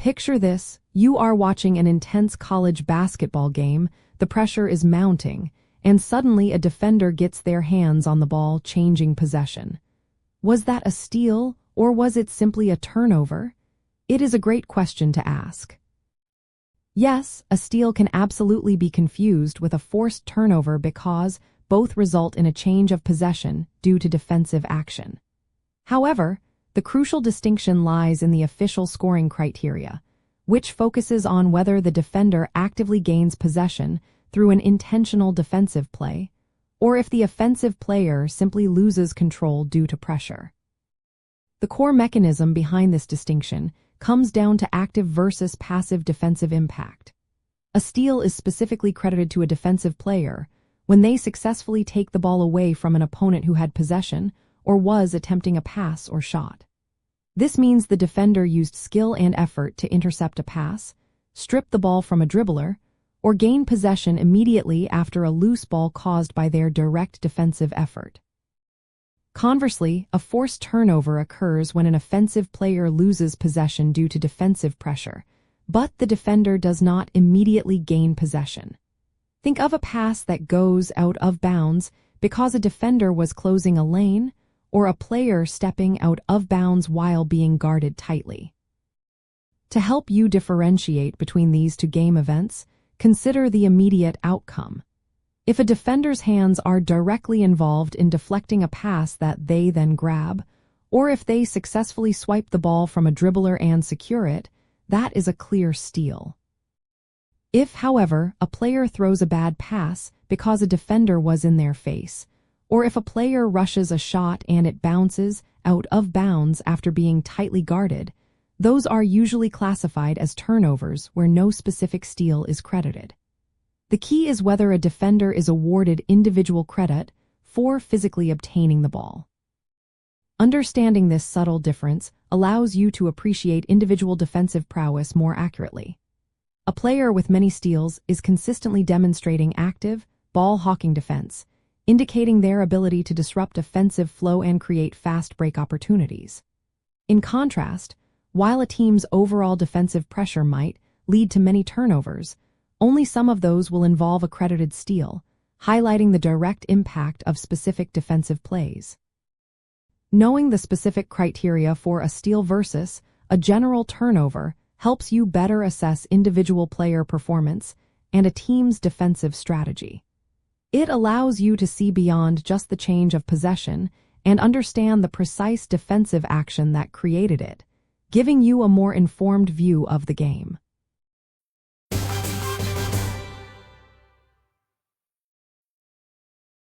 Picture this: you are watching an intense college basketball game, the pressure is mounting, and suddenly a defender gets their hands on the ball, changing possession. Was that a steal, or was it simply a turnover? It is a great question to ask. Yes, a steal can absolutely be confused with a forced turnover because both result in a change of possession due to defensive action. However, the crucial distinction lies in the official scoring criteria, which focuses on whether the defender actively gains possession through an intentional defensive play, or if the offensive player simply loses control due to pressure. The core mechanism behind this distinction comes down to active versus passive defensive impact. A steal is specifically credited to a defensive player when they successfully take the ball away from an opponent who had possession or was attempting a pass or shot. This means the defender used skill and effort to intercept a pass, strip the ball from a dribbler, or gain possession immediately after a loose ball caused by their direct defensive effort. Conversely, a forced turnover occurs when an offensive player loses possession due to defensive pressure, but the defender does not immediately gain possession. Think of a pass that goes out of bounds because a defender was closing a lane, or a player stepping out of bounds while being guarded tightly. To help you differentiate between these two game events, consider the immediate outcome. If a defender's hands are directly involved in deflecting a pass that they then grab, or if they successfully swipe the ball from a dribbler and secure it, that is a clear steal. If, however, a player throws a bad pass because a defender was in their face, or if a player rushes a shot and it bounces out of bounds after being tightly guarded, those are usually classified as turnovers where no specific steal is credited. The key is whether a defender is awarded individual credit for physically obtaining the ball. Understanding this subtle difference allows you to appreciate individual defensive prowess more accurately. A player with many steals is consistently demonstrating active, ball-hawking defense, indicating their ability to disrupt offensive flow and create fast break opportunities. In contrast, while a team's overall defensive pressure might lead to many turnovers, only some of those will involve a credited steal, highlighting the direct impact of specific defensive plays. Knowing the specific criteria for a steal versus a general turnover helps you better assess individual player performance and a team's defensive strategy. It allows you to see beyond just the change of possession and understand the precise defensive action that created it, giving you a more informed view of the game.